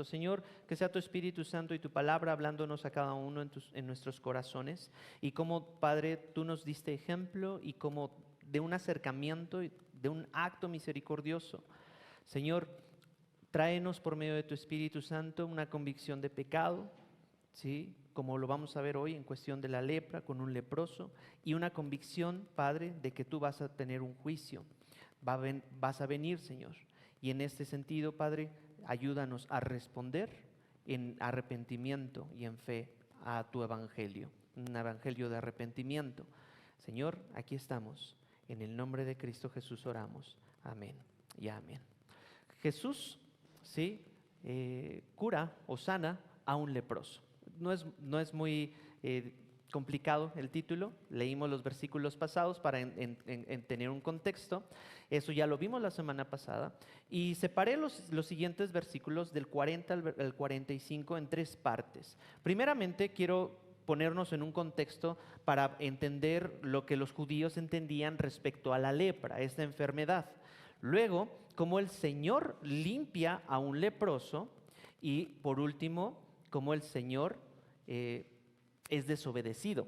Señor, que sea tu Espíritu Santo y tu palabra hablándonos a cada uno en nuestros corazones. Y como, Padre, tú nos diste ejemplo y como de un acercamiento y de un acto misericordioso. Señor, tráenos por medio de tu Espíritu Santo una convicción de pecado, ¿sí? Como lo vamos a ver hoy en cuestión de la lepra con un leproso, y una convicción, Padre, de que tú vas a tener un juicio, vas a venir, Señor. Y en este sentido, Padre, ayúdanos a responder en arrepentimiento y en fe a tu evangelio, un evangelio de arrepentimiento. Señor, aquí estamos. En el nombre de Cristo Jesús oramos. Amén y amén. Jesús, ¿sí? Cura o sana a un leproso. No es muy complicado el título. Leímos los versículos pasados para tener un contexto. Eso ya lo vimos la semana pasada. Y separé los siguientes versículos del 40 al 45 en tres partes. Primeramente, quiero ponernos en un contexto para entender lo que los judíos entendían respecto a la lepra, esta enfermedad. Luego, cómo el Señor limpia a un leproso. Y por último, cómo el Señor es desobedecido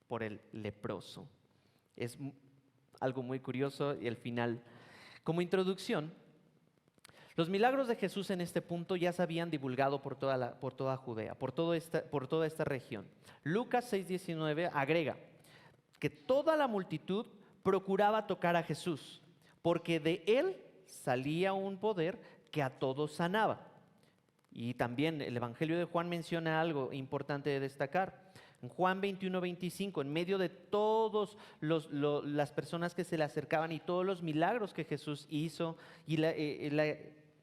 por el leproso. Es algo muy curioso y el final. Como introducción, los milagros de Jesús en este punto ya se habían divulgado por toda Judea, por toda esta región. Lucas 6:19 agrega que toda la multitud procuraba tocar a Jesús, porque de él salía un poder que a todos sanaba. Y también el Evangelio de Juan menciona algo importante de destacar. En Juan 21:25, en medio de todas las personas que se le acercaban y todos los milagros que Jesús hizo y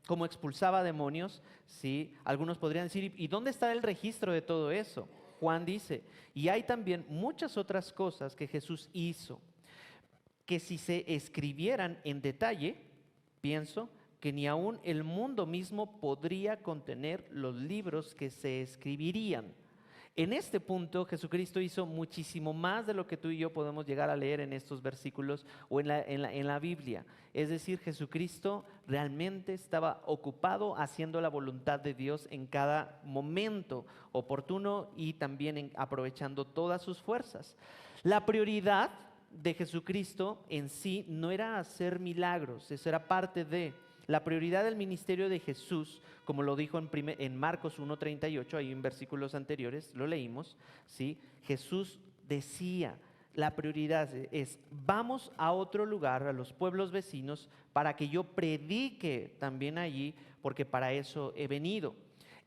cómo expulsaba demonios, ¿sí? Algunos podrían decir, ¿y dónde está el registro de todo eso? Juan dice, y hay también muchas otras cosas que Jesús hizo, que si se escribieran en detalle, pienso, que ni aún el mundo mismo podría contener los libros que se escribirían. En este punto, Jesucristo hizo muchísimo más de lo que tú y yo podemos llegar a leer en estos versículos o en la Biblia. Es decir, Jesucristo realmente estaba ocupado haciendo la voluntad de Dios en cada momento oportuno y también aprovechando todas sus fuerzas. La prioridad de Jesucristo en sí no era hacer milagros, eso era parte de... La prioridad del ministerio de Jesús, como lo dijo en Marcos 1:38, ahí en versículos anteriores, lo leímos, ¿sí? Jesús decía, la prioridad es, vamos a otro lugar, a los pueblos vecinos, para que yo predique también allí, porque para eso he venido.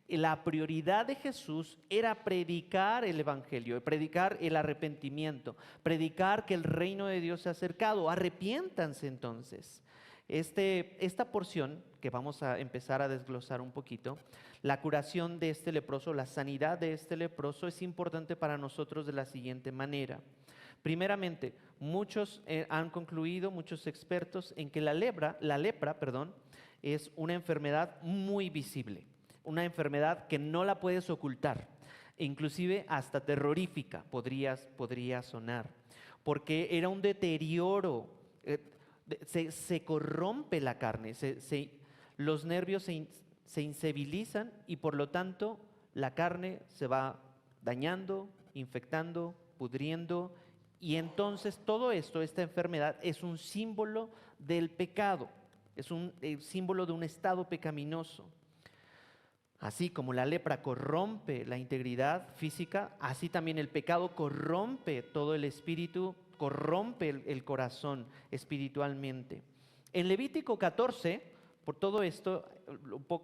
La prioridad de Jesús era predicar el evangelio, predicar el arrepentimiento, predicar que el reino de Dios se ha acercado. Arrepiéntanse entonces. Esta porción que vamos a empezar a desglosar un poquito, la curación de este leproso, la sanidad de este leproso es importante para nosotros de la siguiente manera. Primeramente, muchos han concluido, muchos expertos, en que la lepra, es una enfermedad muy visible, una enfermedad que no la puedes ocultar, inclusive hasta terrorífica podría sonar, porque era un deterioro. Se corrompe la carne, los nervios se insensibilizan y por lo tanto la carne se va dañando, infectando, pudriendo, y entonces todo esto, esta enfermedad es un símbolo del pecado, es un símbolo de un estado pecaminoso. Así como la lepra corrompe la integridad física, así también el pecado corrompe todo el espíritu, corrompe el corazón espiritualmente. En Levítico 14, por todo esto,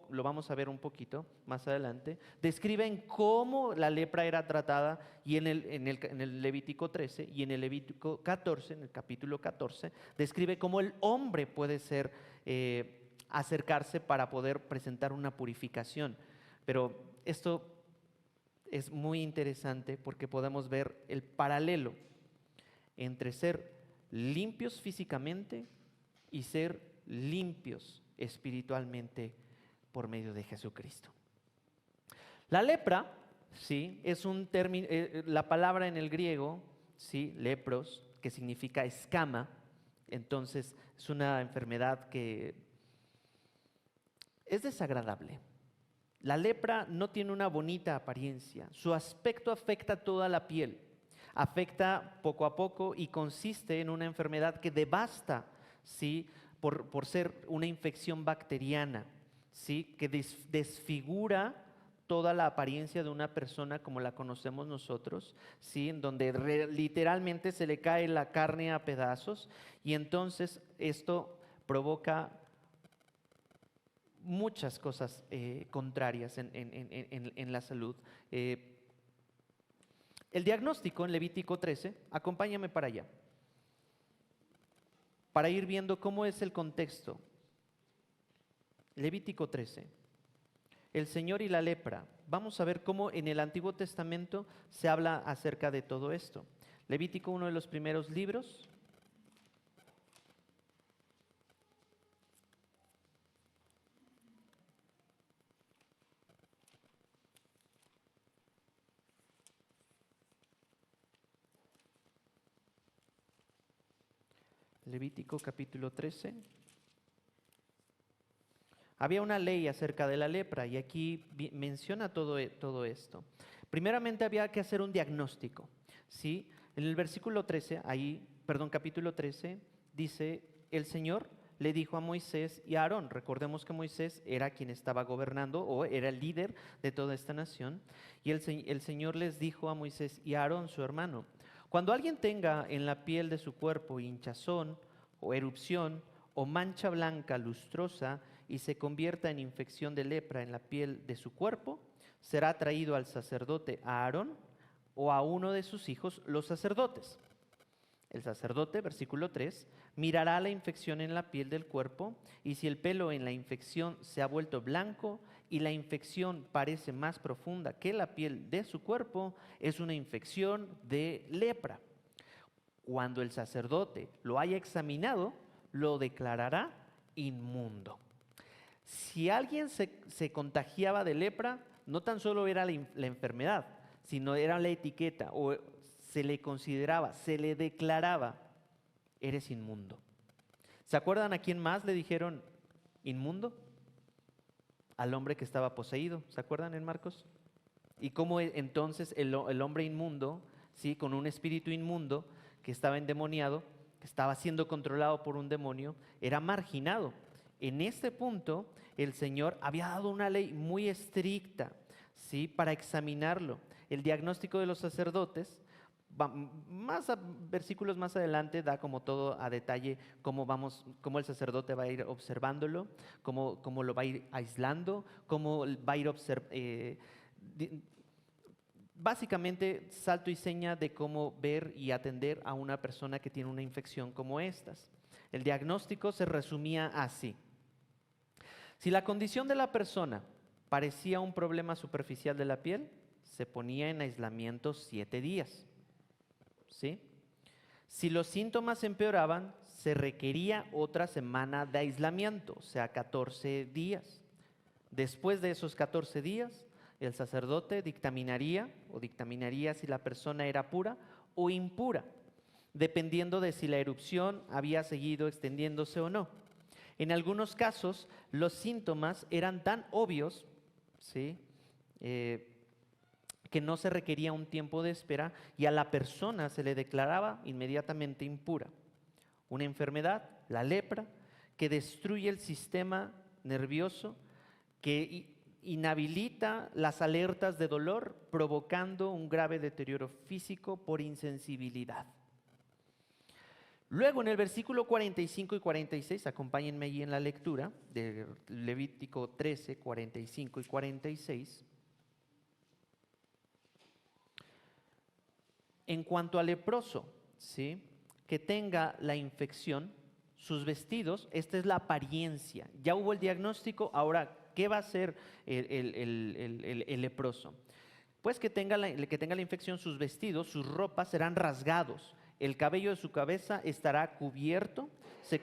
lo vamos a ver un poquito más adelante, describen cómo la lepra era tratada, y en el Levítico 13 y en el Levítico 14, en el capítulo 14, describe cómo el hombre puede acercarse para poder presentar una purificación. Pero esto es muy interesante porque podemos ver el paralelo entre ser limpios físicamente y ser limpios espiritualmente por medio de Jesucristo. La lepra, ¿sí? Es un término, la palabra en el griego, ¿sí? Lepros, que significa escama. Entonces es una enfermedad que es desagradable. La lepra no tiene una bonita apariencia. Su aspecto afecta toda la piel. Afecta poco a poco y consiste en una enfermedad que devasta, ¿sí? Por ser una infección bacteriana, ¿sí? Que desfigura toda la apariencia de una persona como la conocemos nosotros, ¿sí? En donde literalmente se le cae la carne a pedazos y entonces esto provoca muchas cosas contrarias en la salud. El diagnóstico en Levítico 13, acompáñame para allá, para ir viendo cómo es el contexto. Levítico 13, el Señor y la lepra. Vamos a ver cómo en el Antiguo Testamento se habla acerca de todo esto. Levítico, uno de los primeros libros. Levítico capítulo 13. Había una ley acerca de la lepra y aquí menciona todo esto. Primeramente había que hacer un diagnóstico, ¿sí? En el versículo 13, capítulo 13, dice, el Señor le dijo a Moisés y a Aarón, recordemos que Moisés era quien estaba gobernando o era el líder de toda esta nación, y el Señor les dijo a Moisés y a Aarón, su hermano, cuando alguien tenga en la piel de su cuerpo hinchazón o erupción o mancha blanca lustrosa y se convierta en infección de lepra en la piel de su cuerpo, será traído al sacerdote Aarón o a uno de sus hijos, los sacerdotes. El sacerdote, versículo 3, mirará la infección en la piel del cuerpo y si el pelo en la infección se ha vuelto blanco y la infección parece más profunda que la piel de su cuerpo, es una infección de lepra. Cuando el sacerdote lo haya examinado, lo declarará inmundo. Si alguien se contagiaba de lepra, no tan solo era la enfermedad, sino era la etiqueta, o se le consideraba, se le declaraba, eres inmundo. ¿Se acuerdan a quién más le dijeron inmundo? Al hombre que estaba poseído, ¿se acuerdan en Marcos? Y cómo entonces el hombre inmundo, ¿sí? Con un espíritu inmundo que estaba endemoniado, que estaba siendo controlado por un demonio, era marginado. En este punto, el Señor había dado una ley muy estricta, ¿sí? Para examinarlo. El diagnóstico de los sacerdotes, versículos más adelante, da como todo a detalle cómo el sacerdote va a ir observándolo, cómo lo va a ir aislando, cómo va a ir básicamente, salto y seña de cómo ver y atender a una persona que tiene una infección como estas. El diagnóstico se resumía así. Si la condición de la persona parecía un problema superficial de la piel, se ponía en aislamiento 7 días. ¿Sí? Si los síntomas empeoraban, se requería otra semana de aislamiento, o sea, 14 días. Después de esos 14 días, el sacerdote dictaminaría si la persona era pura o impura, dependiendo de si la erupción había seguido extendiéndose o no. En algunos casos, los síntomas eran tan obvios, ¿sí? Que no se requería un tiempo de espera y a la persona se le declaraba inmediatamente impura. Una enfermedad, la lepra, que destruye el sistema nervioso, que inhabilita las alertas de dolor, provocando un grave deterioro físico por insensibilidad. Luego en el versículo 45 y 46, acompáñenme allí en la lectura de Levítico 13, 45 y 46. En cuanto al leproso, ¿sí? Que tenga la infección, sus vestidos, esta es la apariencia. Ya hubo el diagnóstico, ahora, ¿qué va a hacer el leproso? Pues que tenga la infección, sus vestidos, sus ropas serán rasgados. El cabello de su cabeza estará cubierto, se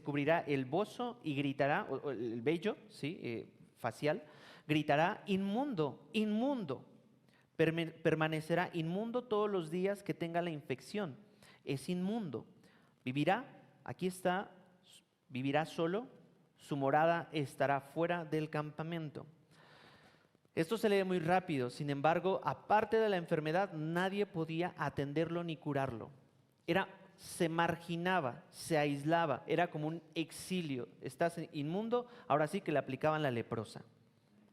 cubrirá el bozo y gritará, o el vello, ¿sí? Facial, gritará inmundo, inmundo. Permanecerá inmundo todos los días que tenga la infección. Es inmundo. Vivirá, aquí está, vivirá solo, su morada estará fuera del campamento. Esto se lee muy rápido, sin embargo, aparte de la enfermedad, nadie podía atenderlo ni curarlo. Se marginaba, se aislaba, era como un exilio. Estás inmundo, ahora sí que le aplicaban la leprosa.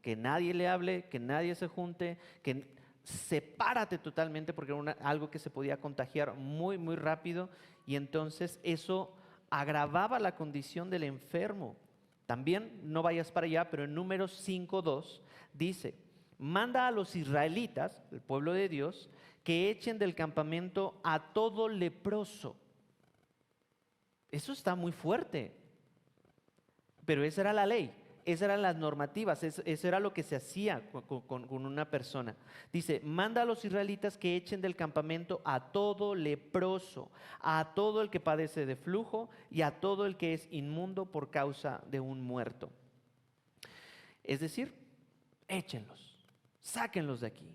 Que nadie le hable, que nadie se junte, que sepárate totalmente porque era algo que se podía contagiar muy, muy rápido y entonces eso agravaba la condición del enfermo. También, no vayas para allá, pero en Números 5:2 dice, manda a los israelitas, el pueblo de Dios, que echen del campamento a todo leproso. Eso está muy fuerte, pero esa era la ley. Esas eran las normativas, eso era lo que se hacía con una persona. Dice, manda a los israelitas que echen del campamento a todo leproso, a todo el que padece de flujo y a todo el que es inmundo por causa de un muerto. Es decir, échenlos, sáquenlos de aquí.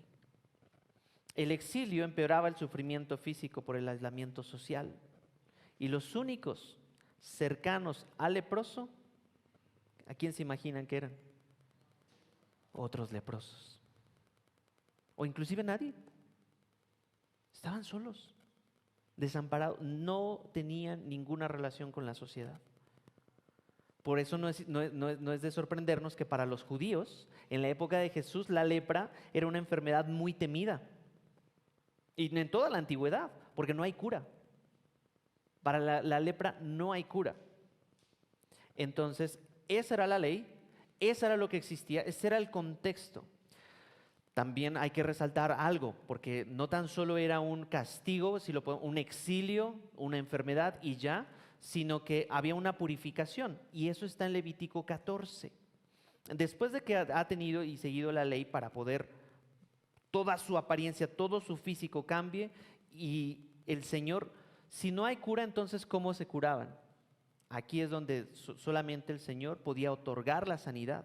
El exilio empeoraba el sufrimiento físico por el aislamiento social. Y los únicos cercanos al leproso, ¿a quién se imaginan que eran? Otros leprosos. O inclusive nadie. Estaban solos, desamparados, no tenían ninguna relación con la sociedad. Por eso no es de sorprendernos que para los judíos, en la época de Jesús, la lepra era una enfermedad muy temida. Y en toda la antigüedad, porque no hay cura. Para la lepra no hay cura. Entonces, esa era la ley, esa era lo que existía, ese era el contexto. También hay que resaltar algo, porque no tan solo era un castigo, un exilio, una enfermedad y ya, sino que había una purificación, y eso está en Levítico 14. Después de que ha tenido y seguido la ley para poder toda su apariencia, todo su físico cambie, y el Señor, si no hay cura, entonces ¿cómo se curaban? Aquí es donde solamente el Señor podía otorgar la sanidad.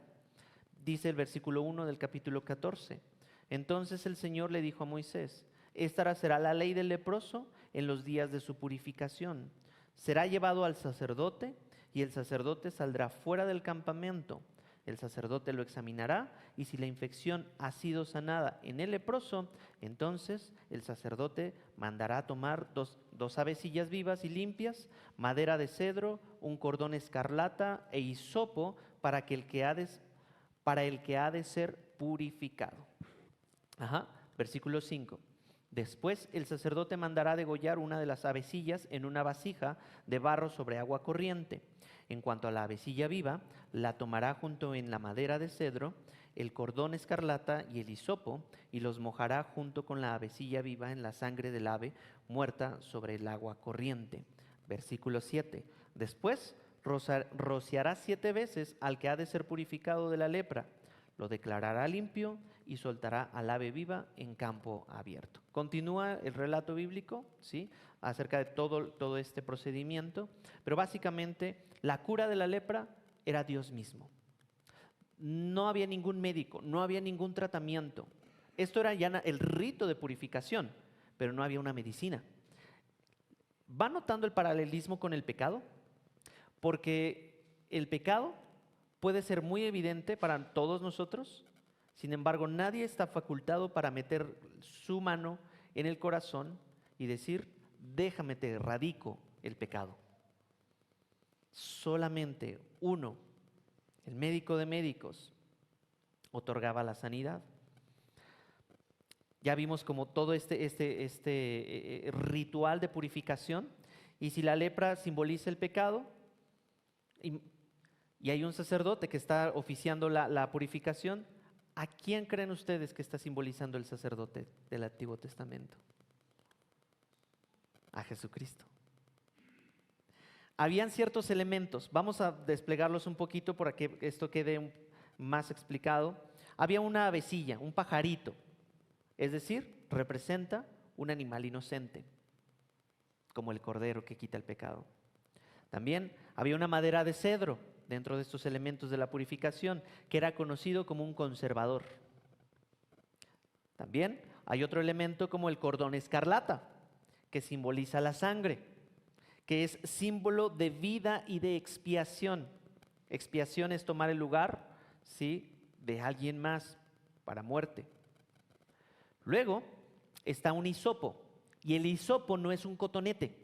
Dice el versículo 1 del capítulo 14. Entonces el Señor le dijo a Moisés, esta será la ley del leproso en los días de su purificación. Será llevado al sacerdote y el sacerdote saldrá fuera del campamento. El sacerdote lo examinará y si la infección ha sido sanada en el leproso, entonces el sacerdote mandará tomar dos avecillas vivas y limpias, madera de cedro, un cordón escarlata e hisopo para el que ha de ser purificado. Versículo 5. Después el sacerdote mandará degollar una de las avecillas en una vasija de barro sobre agua corriente. En cuanto a la avecilla viva, la tomará junto en la madera de cedro, el cordón escarlata y el hisopo, y los mojará junto con la avecilla viva en la sangre del ave muerta sobre el agua corriente. Versículo 7. Después rociará 7 veces al que ha de ser purificado de la lepra. Lo declarará limpio y soltará al ave viva en campo abierto. Continúa el relato bíblico, ¿sí?, acerca de todo este procedimiento, pero básicamente la cura de la lepra era Dios mismo. No había ningún médico, no había ningún tratamiento. Esto era ya el rito de purificación, pero no había una medicina. ¿Va notando el paralelismo con el pecado? Porque el pecado puede ser muy evidente para todos nosotros, sin embargo, nadie está facultado para meter su mano en el corazón y decir, déjame te erradico el pecado. Solamente uno, el médico de médicos, otorgaba la sanidad. Ya vimos como todo este ritual de purificación, y si la lepra simboliza el pecado, y hay un sacerdote que está oficiando la purificación, ¿a quién creen ustedes que está simbolizando el sacerdote del Antiguo Testamento? A Jesucristo. Habían ciertos elementos, vamos a desplegarlos un poquito para que esto quede más explicado. Había una avecilla, un pajarito, es decir, representa un animal inocente, como el cordero que quita el pecado. También había una madera de cedro dentro de estos elementos de la purificación, que era conocido como un conservador. También hay otro elemento como el cordón escarlata, que simboliza la sangre, que es símbolo de vida y de expiación. Expiación es tomar el lugar, ¿sí?, de alguien más para muerte. Luego está un hisopo, y el hisopo no es un cotonete.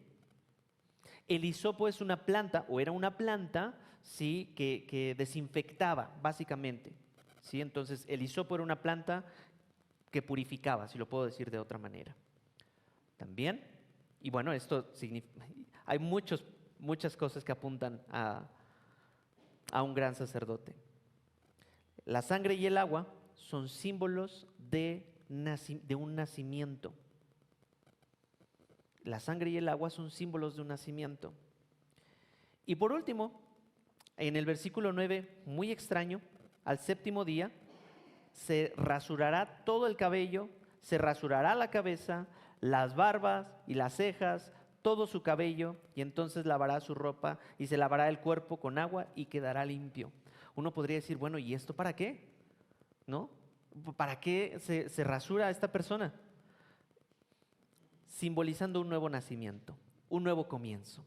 El hisopo es una planta, o era una planta, ¿sí?, que desinfectaba, básicamente, ¿sí? Entonces, el hisopo era una planta que purificaba, si lo puedo decir de otra manera. También, y bueno, esto significa, hay muchas cosas que apuntan a un gran sacerdote. La sangre y el agua son símbolos de un nacimiento. La sangre y el agua son símbolos de un nacimiento. Y por último, en el versículo 9, muy extraño, al séptimo día se rasurará todo el cabello, se rasurará la cabeza, las barbas y las cejas, todo su cabello, y entonces lavará su ropa y se lavará el cuerpo con agua y quedará limpio. Uno podría decir, bueno, ¿y esto para qué? ¿No? ¿Para qué se rasura a esta persona? Simbolizando un nuevo nacimiento, un nuevo comienzo.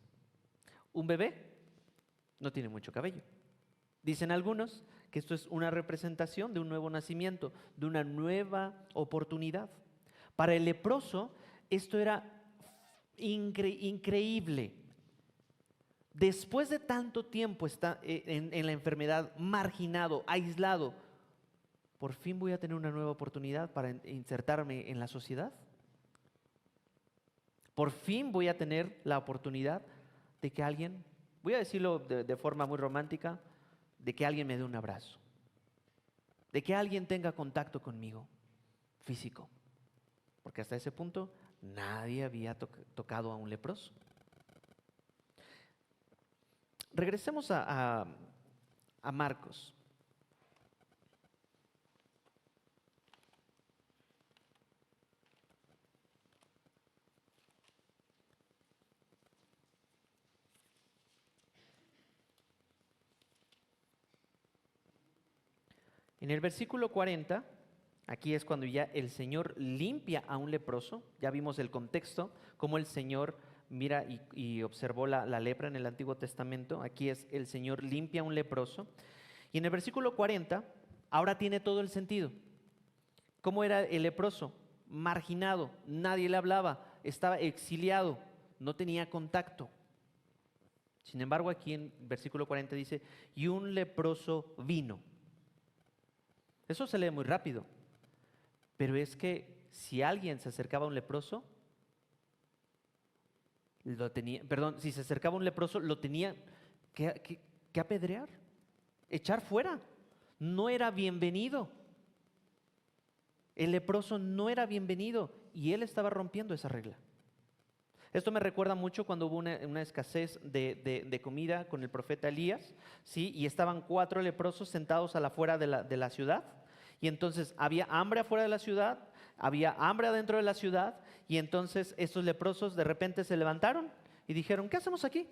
Un bebé no tiene mucho cabello. Dicen algunos que esto es una representación de un nuevo nacimiento, de una nueva oportunidad. Para el leproso, esto era increíble. Después de tanto tiempo en la enfermedad, marginado, aislado, ¿por fin voy a tener una nueva oportunidad para insertarme en la sociedad? Por fin voy a tener la oportunidad de que alguien, voy a decirlo de forma muy romántica, de que alguien me dé un abrazo, de que alguien tenga contacto conmigo, físico. Porque hasta ese punto nadie había tocado a un leproso. Regresemos a Marcos. En el versículo 40, aquí es cuando ya el Señor limpia a un leproso. Ya vimos el contexto, cómo el Señor mira y observó la lepra en el Antiguo Testamento. Aquí es el Señor limpia a un leproso. Y en el versículo 40, ahora tiene todo el sentido. ¿Cómo era el leproso? Marginado, nadie le hablaba, estaba exiliado, no tenía contacto. Sin embargo, aquí en versículo 40 dice, y un leproso vino. Eso se lee muy rápido, pero es que si alguien se acercaba a un leproso, si se acercaba a un leproso, lo tenía que apedrear, echar fuera. No era bienvenido. El leproso no era bienvenido y él estaba rompiendo esa regla. Esto me recuerda mucho cuando hubo una escasez de comida con el profeta Elías, ¿sí? Y estaban 4 leprosos sentados a la afuera de la ciudad. Y entonces había hambre afuera de la ciudad, había hambre adentro de la ciudad, y entonces estos leprosos de repente se levantaron y dijeron, ¿qué hacemos aquí?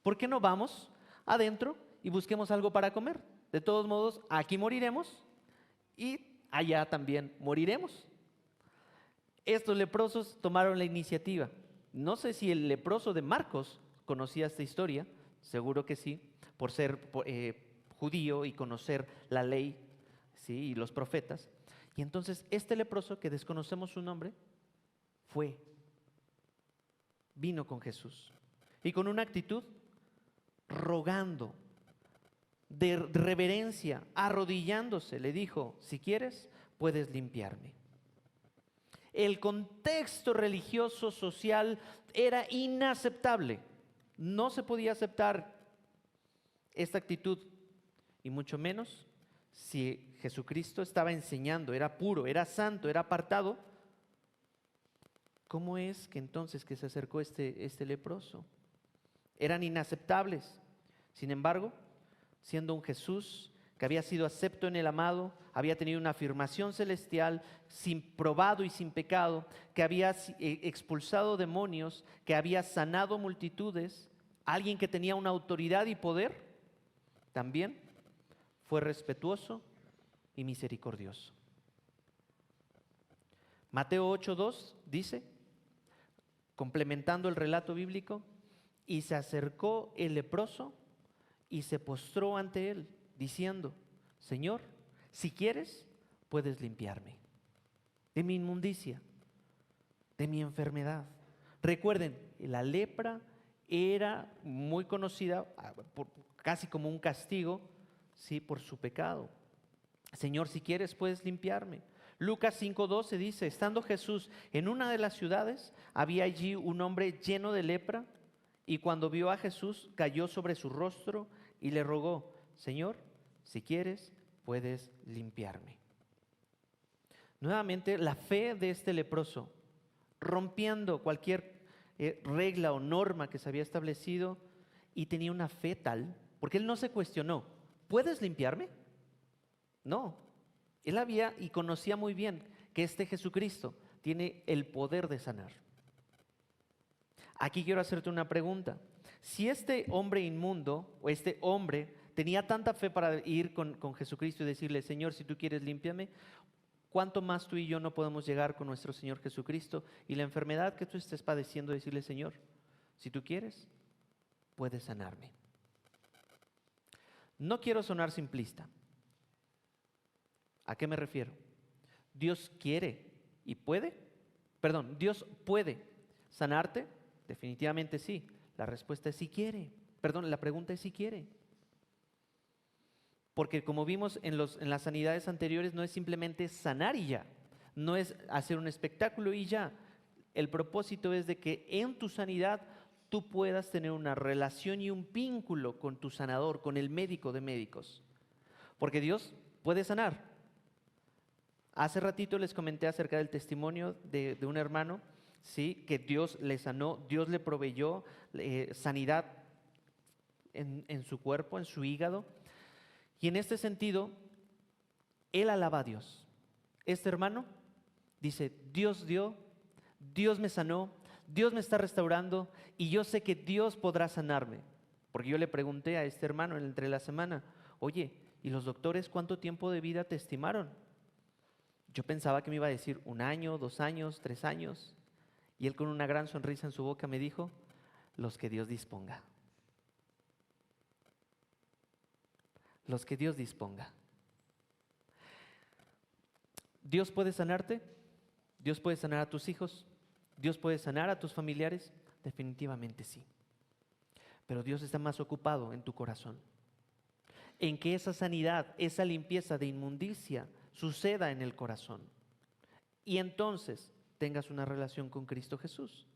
¿Por qué no vamos adentro y busquemos algo para comer? De todos modos, aquí moriremos y allá también moriremos. Estos leprosos tomaron la iniciativa. No sé si el leproso de Marcos conocía esta historia, seguro que sí, por ser judío y conocer la ley, ¿sí?, y los profetas. Y entonces este leproso, que desconocemos su nombre, vino con Jesús y con una actitud rogando, de reverencia, arrodillándose, le dijo, si quieres, puedes limpiarme. El contexto religioso, social, era inaceptable. No se podía aceptar esta actitud, y mucho menos si Jesucristo estaba enseñando, era puro, era santo, era apartado. ¿Cómo es que entonces que se acercó este leproso? Eran inaceptables. Sin embargo, siendo un Jesús que había sido acepto en el amado, había tenido una afirmación celestial, sin probado y sin pecado, que había expulsado demonios, que había sanado multitudes, alguien que tenía una autoridad y poder, también fue respetuoso y misericordioso. Mateo 8:2 dice, complementando el relato bíblico, y se acercó el leproso y se postró ante él, diciendo, Señor, si quieres, puedes limpiarme de mi inmundicia, de mi enfermedad. Recuerden, la lepra era muy conocida casi como un castigo, ¿sí?, por su pecado. Señor, si quieres, puedes limpiarme. Lucas 5:12 dice, estando Jesús en una de las ciudades, había allí un hombre lleno de lepra, y cuando vio a Jesús, cayó sobre su rostro y le rogó, Señor, si quieres, puedes limpiarme. Nuevamente, la fe de este leproso, rompiendo cualquier regla o norma que se había establecido, y tenía una fe tal, porque él no se cuestionó, ¿puedes limpiarme? No, él había y conocía muy bien que este Jesucristo tiene el poder de sanar. Aquí quiero hacerte una pregunta. Si este hombre inmundo o este hombre tenía tanta fe para ir con Jesucristo y decirle, Señor, si tú quieres, límpiame, ¿cuánto más tú y yo no podemos llegar con nuestro Señor Jesucristo y la enfermedad que tú estés padeciendo, decirle, Señor, si tú quieres, puedes sanarme? No quiero sonar simplista. ¿A qué me refiero? Dios quiere y puede, Dios puede sanarte, definitivamente sí. La respuesta es si quiere, la pregunta es si quiere. Porque como vimos en las sanidades anteriores, no es simplemente sanar y ya, no es hacer un espectáculo y ya. El propósito es de que en tu sanidad tú puedas tener una relación y un vínculo con tu sanador, con el médico de médicos. Porque Dios puede sanar. Hace ratito les comenté acerca del testimonio de un hermano, ¿sí?, que Dios le sanó, Dios le proveyó sanidad en su cuerpo, en su hígado. Y en este sentido, él alaba a Dios. Este hermano dice, Dios dio, Dios me sanó, Dios me está restaurando y yo sé que Dios podrá sanarme. Porque yo le pregunté a este hermano entre la semana, oye, ¿y los doctores cuánto tiempo de vida te estimaron? Yo pensaba que me iba a decir 1 año, 2 años, 3 años. Y él con una gran sonrisa en su boca me dijo, los que Dios disponga. Los que Dios disponga. ¿Dios puede sanarte? ¿Dios puede sanar a tus hijos? ¿Dios puede sanar a tus familiares? Definitivamente sí. Pero Dios está más ocupado en tu corazón, en que esa sanidad, esa limpieza de inmundicia suceda en el corazón. Y entonces tengas una relación con Cristo Jesús.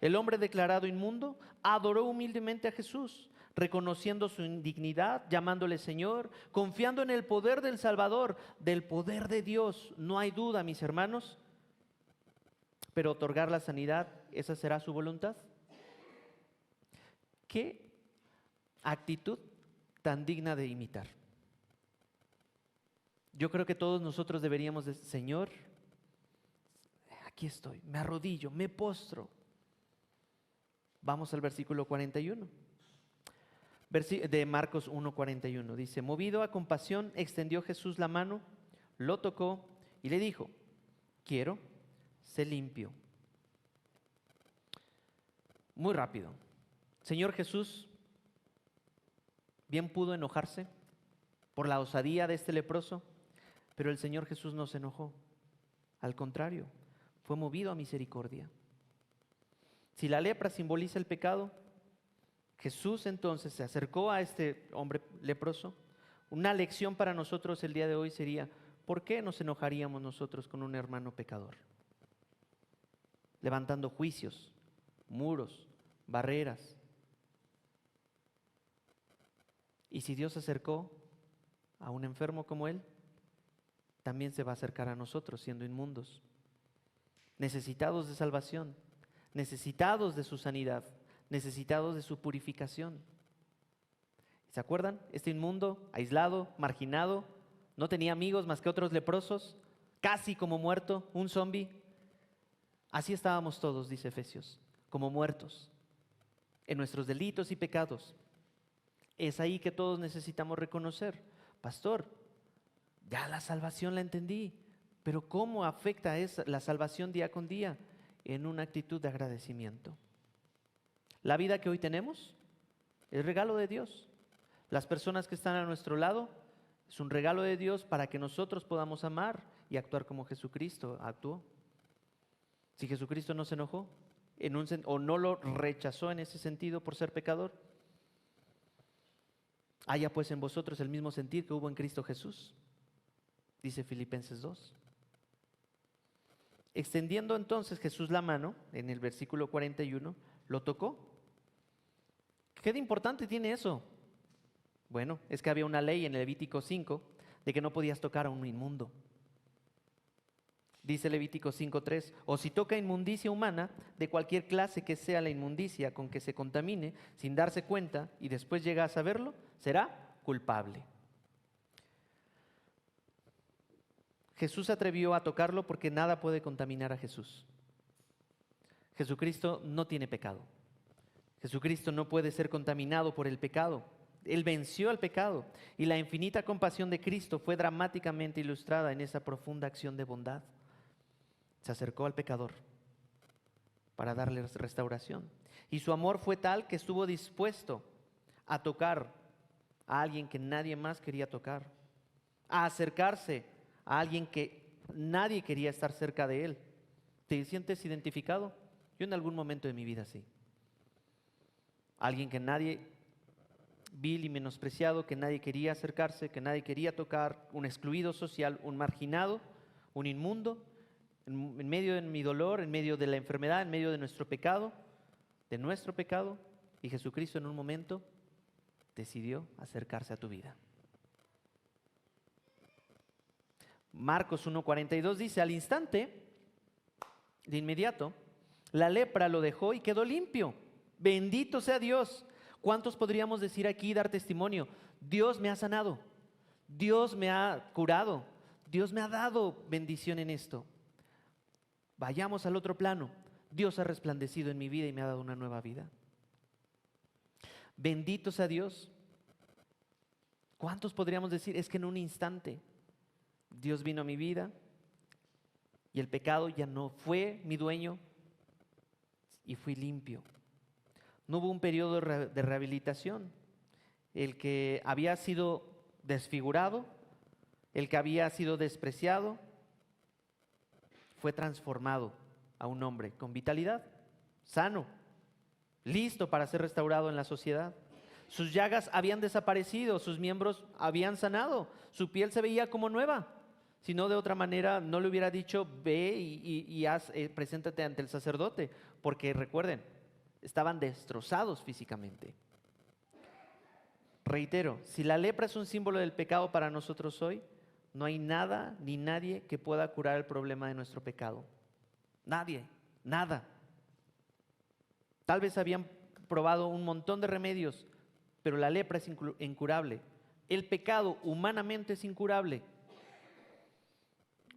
El hombre declarado inmundo adoró humildemente a Jesús, reconociendo su indignidad, llamándole Señor, confiando en el poder del Salvador, del poder de Dios. No hay duda, mis hermanos, pero otorgar la sanidad, ¿esa será su voluntad? ¿Qué actitud tan digna de imitar? Yo creo que todos nosotros deberíamos decir, Señor, aquí estoy, me arrodillo, me postro. Vamos al versículo 41. De Marcos 1:41. Dice, movido a compasión, extendió Jesús la mano, lo tocó y le dijo, quiero, sé limpio. Muy rápido. Señor Jesús, bien pudo enojarse por la osadía de este leproso, pero el Señor Jesús no se enojó. Al contrario, fue movido a misericordia. Si la lepra simboliza el pecado, Jesús entonces se acercó a este hombre leproso. Una lección para nosotros el día de hoy sería, ¿por qué nos enojaríamos nosotros con un hermano pecador? Levantando juicios, muros, barreras. Y si Dios se acercó a un enfermo como él, también se va a acercar a nosotros siendo inmundos, necesitados de salvación, necesitados de su sanidad, necesitados de su purificación. ¿Se acuerdan? Este inmundo, aislado, marginado, no tenía amigos más que otros leprosos, casi como muerto, un zombi. Así estábamos todos, dice Efesios, como muertos en nuestros delitos y pecados. Es ahí que todos necesitamos reconocer, pastor, ya la salvación la entendí, pero ¿cómo afecta la salvación día con día? En una actitud de agradecimiento. La vida que hoy tenemos es regalo de Dios. Las personas que están a nuestro lado es un regalo de Dios para que nosotros podamos amar y actuar como Jesucristo actuó. Si Jesucristo no se enojó o no lo rechazó en ese sentido por ser pecador, haya pues en vosotros el mismo sentir que hubo en Cristo Jesús, dice Filipenses 2. Extendiendo entonces Jesús la mano, en el versículo 41, lo tocó. ¿Qué de importante tiene eso? Bueno, es que había una ley en Levítico 5 de que no podías tocar a un inmundo. Dice Levítico 5:3, o si toca inmundicia humana, de cualquier clase que sea la inmundicia con que se contamine, sin darse cuenta y después llega a saberlo, será culpable. Jesús se atrevió a tocarlo porque nada puede contaminar a Jesús. Jesucristo no tiene pecado. Jesucristo no puede ser contaminado por el pecado. Él venció al pecado y la infinita compasión de Cristo fue dramáticamente ilustrada en esa profunda acción de bondad. Se acercó al pecador para darle restauración. Y su amor fue tal que estuvo dispuesto a tocar a alguien que nadie más quería tocar, a acercarse a alguien que nadie quería estar cerca de él. ¿Te sientes identificado? Yo en algún momento de mi vida sí. Alguien que nadie, vil y menospreciado, que nadie quería acercarse, que nadie quería tocar, un excluido social, un marginado, un inmundo, en medio de mi dolor, en medio de la enfermedad, en medio de nuestro pecado, y Jesucristo en un momento decidió acercarse a tu vida. Marcos 1:42 dice, al instante, de inmediato, la lepra lo dejó y quedó limpio. Bendito sea Dios. ¿Cuántos podríamos decir aquí y dar testimonio? Dios me ha sanado, Dios me ha curado, Dios me ha dado bendición en esto. Vayamos al otro plano. Dios ha resplandecido en mi vida y me ha dado una nueva vida. Bendito sea Dios. ¿Cuántos podríamos decir? Es que en un instante Dios vino a mi vida y el pecado ya no fue mi dueño y fui limpio. No hubo un periodo de rehabilitación. El que había sido desfigurado, el que había sido despreciado, fue transformado a un hombre con vitalidad, sano, listo para ser restaurado en la sociedad. Sus llagas habían desaparecido, sus miembros habían sanado, su piel se veía como nueva. Si no, de otra manera, no le hubiera dicho, ve y preséntate ante el sacerdote, porque recuerden, estaban destrozados físicamente. Reitero, si la lepra es un símbolo del pecado para nosotros hoy, no hay nada ni nadie que pueda curar el problema de nuestro pecado. Nadie, nada. Tal vez habían probado un montón de remedios, pero la lepra es incurable. El pecado humanamente es incurable.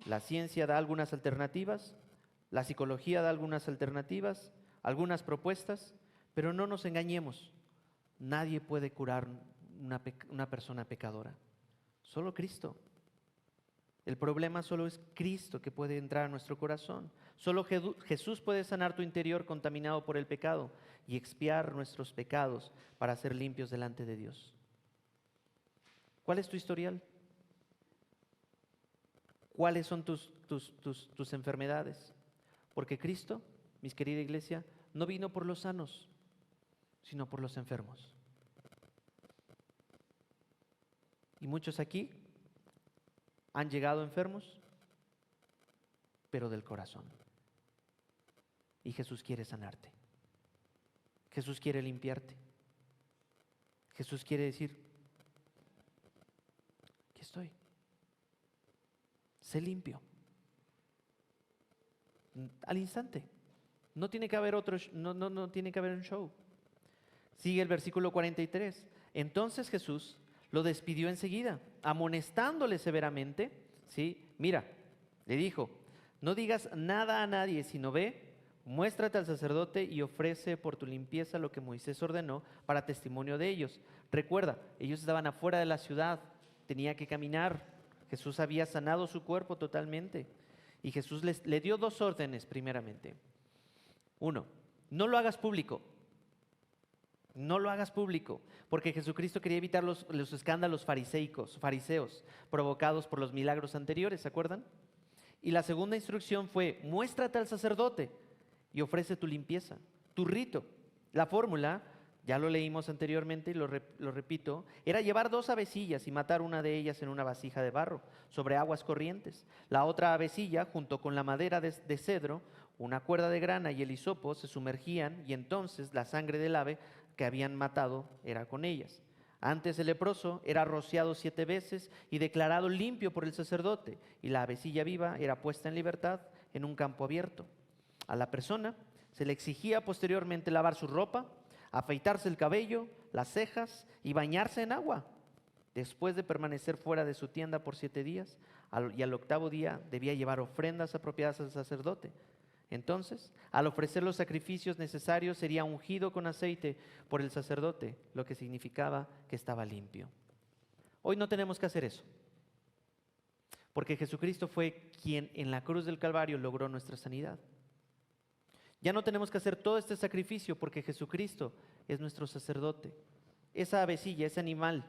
La ciencia da algunas alternativas, la psicología da algunas alternativas, algunas propuestas, pero no nos engañemos. Nadie puede curar una persona pecadora. Solo Cristo. El problema solo es Cristo que puede entrar a nuestro corazón. Solo Jesús puede sanar tu interior contaminado por el pecado y expiar nuestros pecados para ser limpios delante de Dios. ¿Cuál es tu historial? ¿Cuáles son tus enfermedades? Porque Cristo, mis querida iglesia, no vino por los sanos, sino por los enfermos. Y muchos aquí han llegado enfermos, pero del corazón. Y Jesús quiere sanarte. Jesús quiere limpiarte. Jesús quiere decir, aquí estoy. Sé limpio. Al instante. No tiene que haber no tiene que haber un show. Sigue el versículo 43. Entonces Jesús lo despidió enseguida, amonestándole severamente, ¿sí? Mira, le dijo, no digas nada a nadie, sino ve, muéstrate al sacerdote y ofrece por tu limpieza lo que Moisés ordenó para testimonio de ellos. Recuerda, ellos estaban afuera de la ciudad, tenía que caminar. Jesús había sanado su cuerpo totalmente. Y Jesús le dio dos órdenes primeramente. Uno, no lo hagas público. No lo hagas público, porque Jesucristo quería evitar los escándalos fariseos provocados por los milagros anteriores, ¿se acuerdan? Y la segunda instrucción fue, muéstrate al sacerdote y ofrece tu limpieza, tu rito. La fórmula, ya lo leímos anteriormente y lo repito, era llevar 2 avecillas y matar una de ellas en una vasija de barro sobre aguas corrientes. La otra avecilla, junto con la madera de cedro, una cuerda de grana y el hisopo, se sumergían y entonces la sangre del ave que habían matado era con ellas. Antes el leproso era rociado 7 veces y declarado limpio por el sacerdote, y la avecilla viva era puesta en libertad en un campo abierto. A la persona se le exigía posteriormente lavar su ropa, afeitarse el cabello, las cejas y bañarse en agua. Después de permanecer fuera de su tienda por 7 días, y al 8º día debía llevar ofrendas apropiadas al sacerdote. Entonces, al ofrecer los sacrificios necesarios, sería ungido con aceite por el sacerdote, lo que significaba que estaba limpio. Hoy no tenemos que hacer eso, porque Jesucristo fue quien en la cruz del Calvario logró nuestra sanidad. Ya no tenemos que hacer todo este sacrificio porque Jesucristo es nuestro sacerdote. Esa avecilla, ese animal,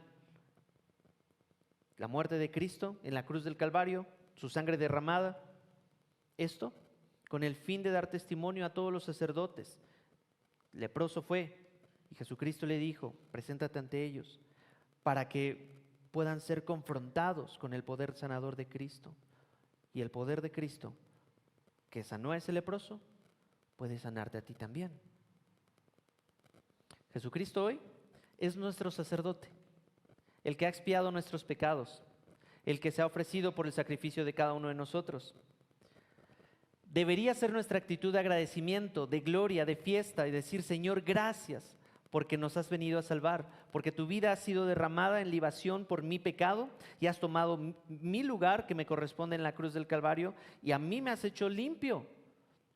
la muerte de Cristo en la cruz del Calvario, su sangre derramada, esto con el fin de dar testimonio a todos los sacerdotes. Leproso fue y Jesucristo le dijo, preséntate ante ellos, para que puedan ser confrontados con el poder sanador de Cristo. Y el poder de Cristo, que sanó a ese leproso, puede sanarte a ti también. Jesucristo hoy es nuestro sacerdote, el que ha expiado nuestros pecados, el que se ha ofrecido por el sacrificio de cada uno de nosotros. Debería ser nuestra actitud de agradecimiento, de gloria, de fiesta y decir, Señor, gracias porque nos has venido a salvar, porque tu vida ha sido derramada en libación por mi pecado y has tomado mi lugar que me corresponde en la cruz del Calvario y a mí me has hecho limpio.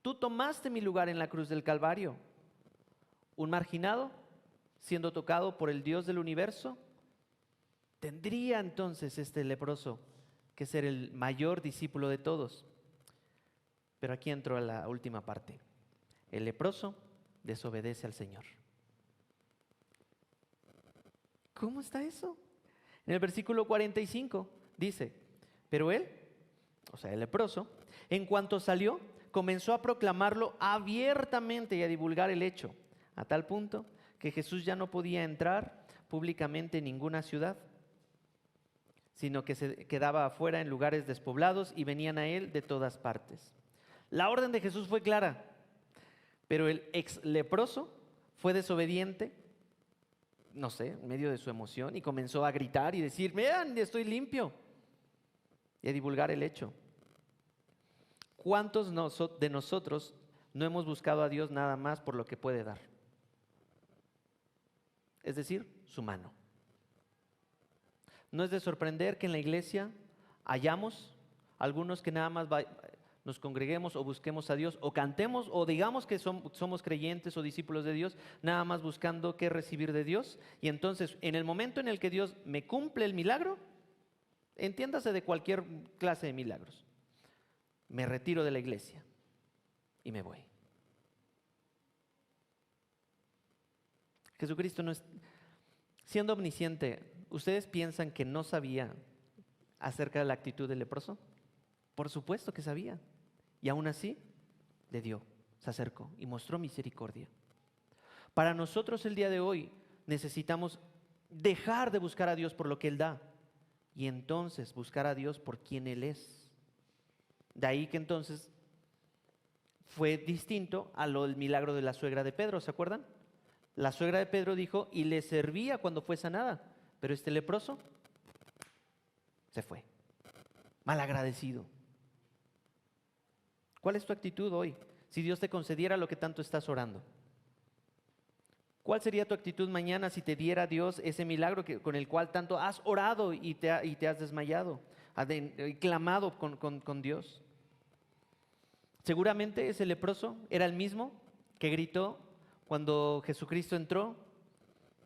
Tú tomaste mi lugar en la cruz del Calvario. Un marginado siendo tocado por el Dios del universo, tendría entonces este leproso que ser el mayor discípulo de todos. Pero aquí entro a la última parte. El leproso desobedece al Señor. ¿Cómo está eso? En el versículo 45 dice, pero él, o sea, el leproso, en cuanto salió, comenzó a proclamarlo abiertamente y a divulgar el hecho, a tal punto que Jesús ya no podía entrar públicamente en ninguna ciudad, sino que se quedaba afuera en lugares despoblados y venían a él de todas partes. La orden de Jesús fue clara, pero el ex leproso fue desobediente, no sé, en medio de su emoción, y comenzó a gritar y decir, vean, estoy limpio, y a divulgar el hecho. ¿Cuántos de nosotros no hemos buscado a Dios nada más por lo que puede dar? Es decir, su mano. No es de sorprender que en la iglesia hayamos algunos que nada más nos congreguemos o busquemos a Dios o cantemos o digamos que somos creyentes o discípulos de Dios, nada más buscando qué recibir de Dios. Y entonces, en el momento en el que Dios me cumple el milagro, entiéndase de cualquier clase de milagros, me retiro de la iglesia y me voy. Jesucristo no es, siendo omnisciente, ¿ustedes piensan que no sabía acerca de la actitud del leproso? Por supuesto que sabía. Y aún así, le dio, se acercó y mostró misericordia. Para nosotros el día de hoy necesitamos dejar de buscar a Dios por lo que Él da y entonces buscar a Dios por quien Él es. De ahí que entonces fue distinto a lo del milagro de la suegra de Pedro, ¿se acuerdan? La suegra de Pedro dijo, y le servía cuando fue sanada, pero este leproso se fue, malagradecido. ¿Cuál es tu actitud hoy? Si Dios te concediera lo que tanto estás orando. ¿Cuál sería tu actitud mañana si te diera Dios ese milagro con el cual tanto has orado y te has desmayado, y clamado con Dios? Seguramente ese leproso era el mismo que gritó cuando Jesucristo entró,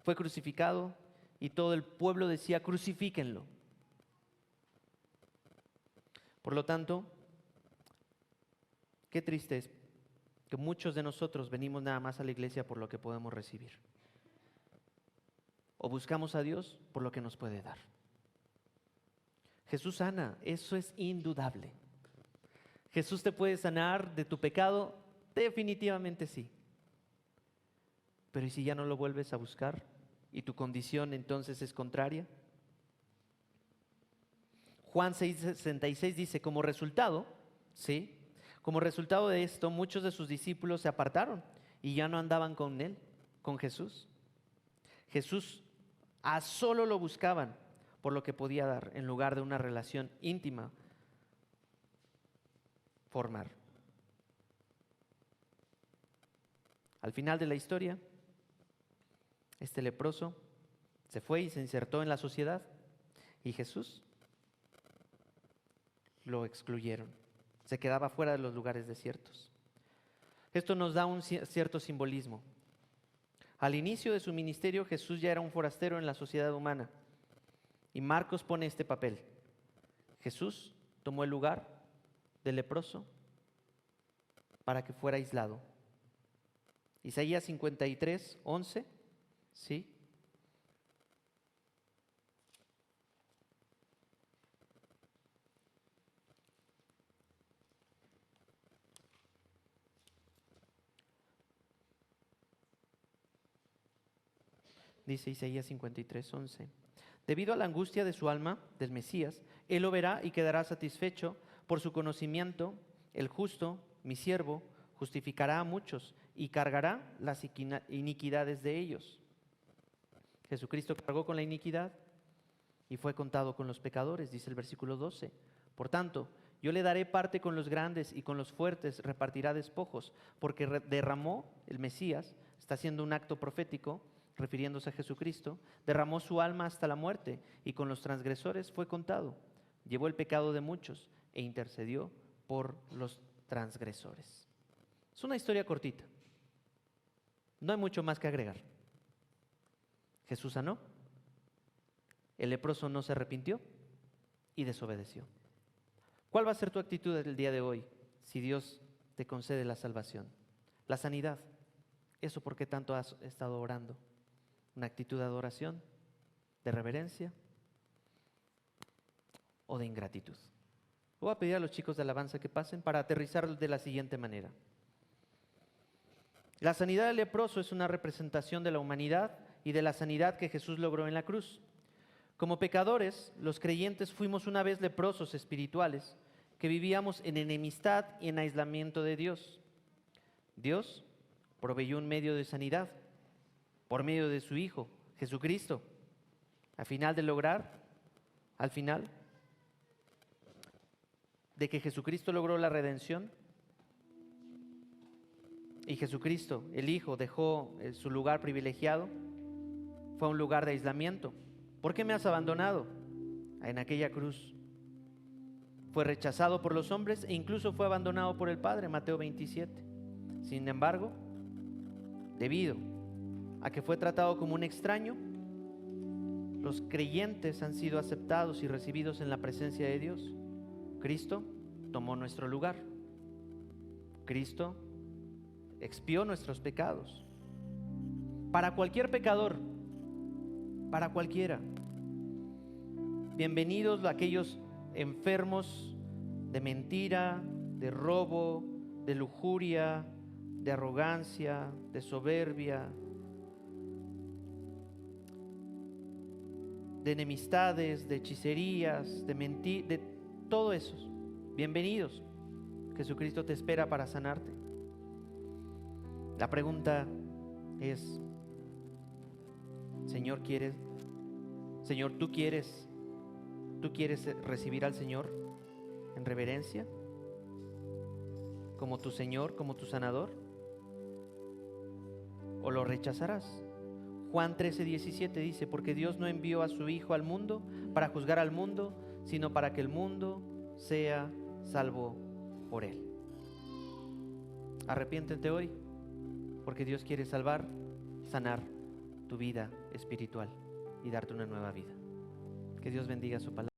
fue crucificado y todo el pueblo decía, crucifíquenlo. Por lo tanto, qué triste es que muchos de nosotros venimos nada más a la iglesia por lo que podemos recibir. O buscamos a Dios por lo que nos puede dar. Jesús sana, eso es indudable. ¿Jesús te puede sanar de tu pecado? Definitivamente sí. Pero ¿y si ya no lo vuelves a buscar y tu condición entonces es contraria? Juan 6:66 dice, como resultado, ¿sí? Como resultado de esto, muchos de sus discípulos se apartaron y ya no andaban con él, con Jesús. Jesús a solo lo buscaban por lo que podía dar, en lugar de una relación íntima formar. Al final de la historia, este leproso se fue y se insertó en la sociedad y Jesús lo excluyeron. Se quedaba fuera de los lugares desiertos. Esto nos da un cierto simbolismo. Al inicio de su ministerio, Jesús ya era un forastero en la sociedad humana. Y Marcos pone este papel. Jesús tomó el lugar del leproso para que fuera aislado. Isaías 53:11, ¿sí? Dice Isaías 53:11. Debido a la angustia de su alma, del Mesías, él lo verá y quedará satisfecho por su conocimiento. El justo, mi siervo, justificará a muchos y cargará las iniquidades de ellos. Jesucristo cargó con la iniquidad y fue contado con los pecadores, dice el versículo 12. Por tanto, yo le daré parte con los grandes y con los fuertes repartirá despojos, porque derramó el Mesías, está haciendo un acto profético, refiriéndose a Jesucristo, derramó su alma hasta la muerte y con los transgresores fue contado. Llevó el pecado de muchos e intercedió por los transgresores. Es una historia cortita. No hay mucho más que agregar. Jesús sanó. El leproso no se arrepintió y desobedeció. ¿Cuál va a ser tu actitud el día de hoy si Dios te concede la salvación? La sanidad. ¿Eso por qué tanto has estado orando? ¿Una actitud de adoración, de reverencia o de ingratitud? Voy a pedir a los chicos de alabanza que pasen para aterrizar de la siguiente manera. La sanidad del leproso es una representación de la humanidad y de la sanidad que Jesús logró en la cruz. Como pecadores, los creyentes fuimos una vez leprosos espirituales que vivíamos en enemistad y en aislamiento de Dios. Dios proveyó un medio de sanidad por medio de su Hijo, Jesucristo. Al final de que Jesucristo logró la redención y Jesucristo, el Hijo, dejó su lugar privilegiado, fue un lugar de aislamiento. ¿Por qué me has abandonado? En aquella cruz fue rechazado por los hombres e incluso fue abandonado por el Padre, Mateo 27. Sin embargo, debido a que fue tratado como un extraño, los creyentes han sido aceptados y recibidos en la presencia de Dios. Cristo tomó nuestro lugar. Cristo expió nuestros pecados. Para cualquier pecador, para cualquiera. Bienvenidos aquellos enfermos de mentira, de robo, de lujuria, de arrogancia, de soberbia, de enemistades, de hechicerías, de todo eso. Bienvenidos. Jesucristo te espera para sanarte. La pregunta es, Señor, ¿tú quieres recibir al Señor en reverencia? ¿Como tu Señor, como tu sanador? ¿O lo rechazarás? Juan 13:17 dice, porque Dios no envió a su Hijo al mundo para juzgar al mundo, sino para que el mundo sea salvo por Él. Arrepiéntete hoy, porque Dios quiere sanar tu vida espiritual y darte una nueva vida. Que Dios bendiga su palabra.